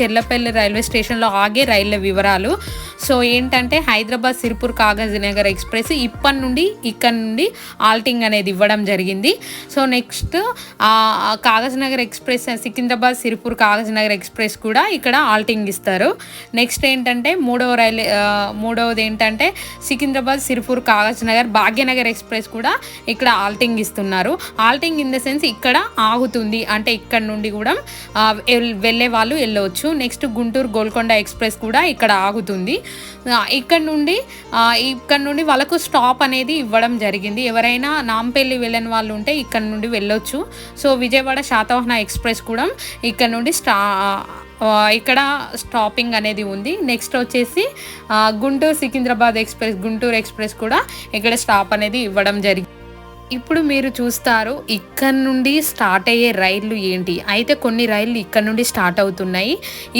Cherlapally railway స్టేషన్లో ఆగే రైళ్ల వివరాలు. సో ఏంటంటే హైదరాబాద్ సిర్పూర్ కాగజ్నగర్ ఎక్స్ప్రెస్ ఇక్కడ నుండి ఆల్టింగ్ అనేది ఇవ్వడం జరిగింది. So next Kagaznagar express Secunderabad Sirpur Kagaznagar express కూడా ఇక్కడ ఆల్టింగ్ ఇస్తారు. నెక్స్ట్ ఏంటంటే మూడవది ఏంటంటే సికింద్రాబాద్ సిర్పూర్ కాగజ్నగర్ భాగ్యనగర్ ఎక్స్ప్రెస్ కూడా ఇక్కడ ఆల్టింగ్ ఇస్తున్నారు. ఆల్టింగ్ ఇన్ ద సెన్స్ ఇక్కడ ఆగుతుంది, అంటే ఇక్కడ నుండి కూడా వెళ్ళే వాళ్ళు వెళ్ళవచ్చు. నెక్స్ట్ గుంటూరు గోల్కొండ ఎక్స్ప్రెస్ కూడా ఇక్కడ ఆగుతుంది. ఇక్కడ నుండి వాళ్ళకు స్టాప్ అనేది ఇవ్వడం జరిగింది. ఎవరైనా నాంపల్లి వెళ్ళని వాళ్ళు ఉంటే ఇక్కడ నుండి వెళ్ళొచ్చు. సో విజయవాడ శాతవాహన ఎక్స్ప్రెస్ కూడా ఇక్కడ నుండి ఇక్కడ స్టాపింగ్ అనేది ఉంది. నెక్స్ట్ వచ్చేసి గుంటూరు సికింద్రాబాద్ ఎక్స్ప్రెస్ గుంటూరు ఎక్స్ప్రెస్ కూడా ఇక్కడ స్టాప్ అనేది ఇవ్వడం జరిగింది. ఇప్పుడు మీరు చూస్తారు ఇక్కడ నుండి స్టార్ట్ అయ్యే రైళ్లు ఏంటి. అయితే కొన్ని రైళ్లు ఇక్కడ నుండి స్టార్ట్ అవుతున్నాయి.